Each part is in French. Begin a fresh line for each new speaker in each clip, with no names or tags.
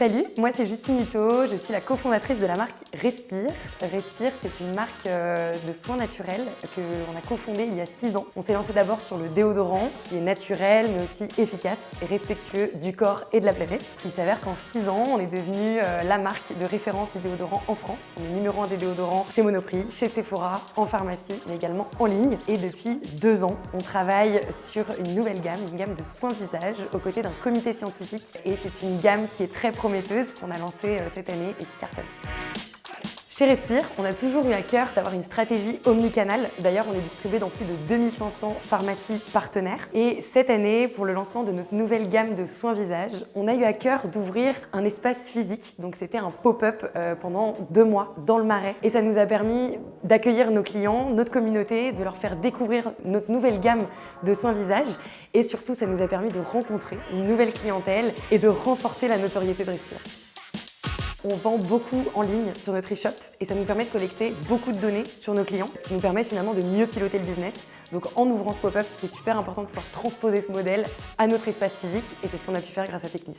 Salut, moi c'est Justine Hutto, je suis la cofondatrice de la marque Respire. Respire, c'est une marque de soins naturels qu'on a cofondée il y a 6 ans. On s'est lancé d'abord sur le déodorant, qui est naturel mais aussi efficace et respectueux du corps et de la planète. Il s'avère qu'en 6 ans, on est devenu la marque de référence du déodorant en France. On est numéro 1 des déodorants chez Monoprix, chez Sephora, en pharmacie, mais également en ligne. Et depuis 2 ans, on travaille sur une nouvelle gamme, une gamme de soins visage, aux côtés d'un comité scientifique. Et c'est une gamme qui est très prometteuse qu'on a lancée cette année et qui cartonne. Chez Respire, on a toujours eu à cœur d'avoir une stratégie omnicanal. D'ailleurs, on est distribué dans plus de 2500 pharmacies partenaires. Et cette année, pour le lancement de notre nouvelle gamme de soins visage, on a eu à cœur d'ouvrir un espace physique. Donc c'était un pop-up pendant 2 mois dans le Marais. Et ça nous a permis d'accueillir nos clients, notre communauté, de leur faire découvrir notre nouvelle gamme de soins visage. Et surtout, ça nous a permis de rencontrer une nouvelle clientèle et de renforcer la notoriété de Respire. On vend beaucoup en ligne sur notre e-shop et ça nous permet de collecter beaucoup de données sur nos clients, ce qui nous permet finalement de mieux piloter le business. Donc en ouvrant ce pop-up, c'était super important de pouvoir transposer ce modèle à notre espace physique et c'est ce qu'on a pu faire grâce à Technis.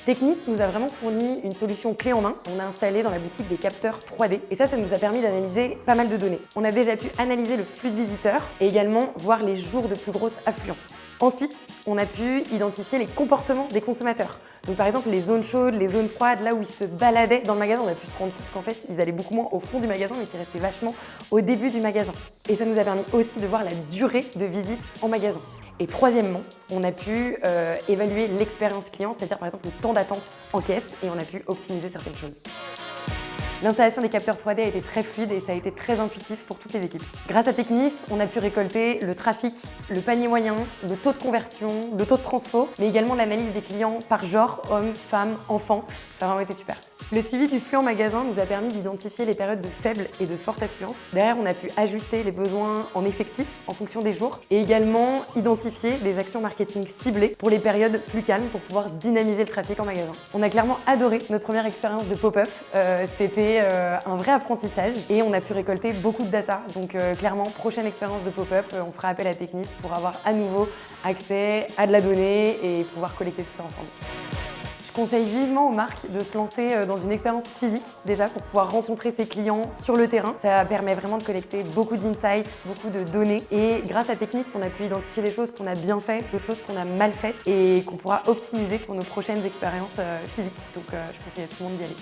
Technis nous a vraiment fourni une solution clé en main. On a installé dans la boutique des capteurs 3D et ça nous a permis d'analyser pas mal de données. On a déjà pu analyser le flux de visiteurs et également voir les jours de plus grosse affluence. Ensuite, on a pu identifier les comportements des consommateurs. Donc par exemple, les zones chaudes, les zones froides, là où ils se baladaient dans le magasin, on a pu se rendre compte qu'en fait, ils allaient beaucoup moins au fond du magasin, mais qu'ils restaient vachement au début du magasin. Et ça nous a permis aussi de voir la durée de visite en magasin. Et troisièmement, on a pu évaluer l'expérience client, c'est-à-dire par exemple le temps d'attente en caisse, et on a pu optimiser certaines choses. L'installation des capteurs 3D a été très fluide et ça a été très intuitif pour toutes les équipes. Grâce à Technis, on a pu récolter le trafic, le panier moyen, le taux de conversion, le taux de transfo, mais également l'analyse des clients par genre, hommes, femmes, enfants. Ça a vraiment été super. Le suivi du flux en magasin nous a permis d'identifier les périodes de faible et de forte affluence. Derrière, on a pu ajuster les besoins en effectif en fonction des jours et également identifier des actions marketing ciblées pour les périodes plus calmes pour pouvoir dynamiser le trafic en magasin. On a clairement adoré notre première expérience de pop-up. C'était un vrai apprentissage et on a pu récolter beaucoup de data. Donc clairement, prochaine expérience de pop-up, on fera appel à Technis pour avoir à nouveau accès à de la donnée et pouvoir collecter tout ça ensemble. Je conseille vivement aux marques de se lancer dans une expérience physique déjà pour pouvoir rencontrer ses clients sur le terrain. Ça permet vraiment de collecter beaucoup d'insights, beaucoup de données et grâce à Technis, on a pu identifier des choses qu'on a bien faites, d'autres choses qu'on a mal faites et qu'on pourra optimiser pour nos prochaines expériences physiques. Donc je conseille à tout le monde d'y aller.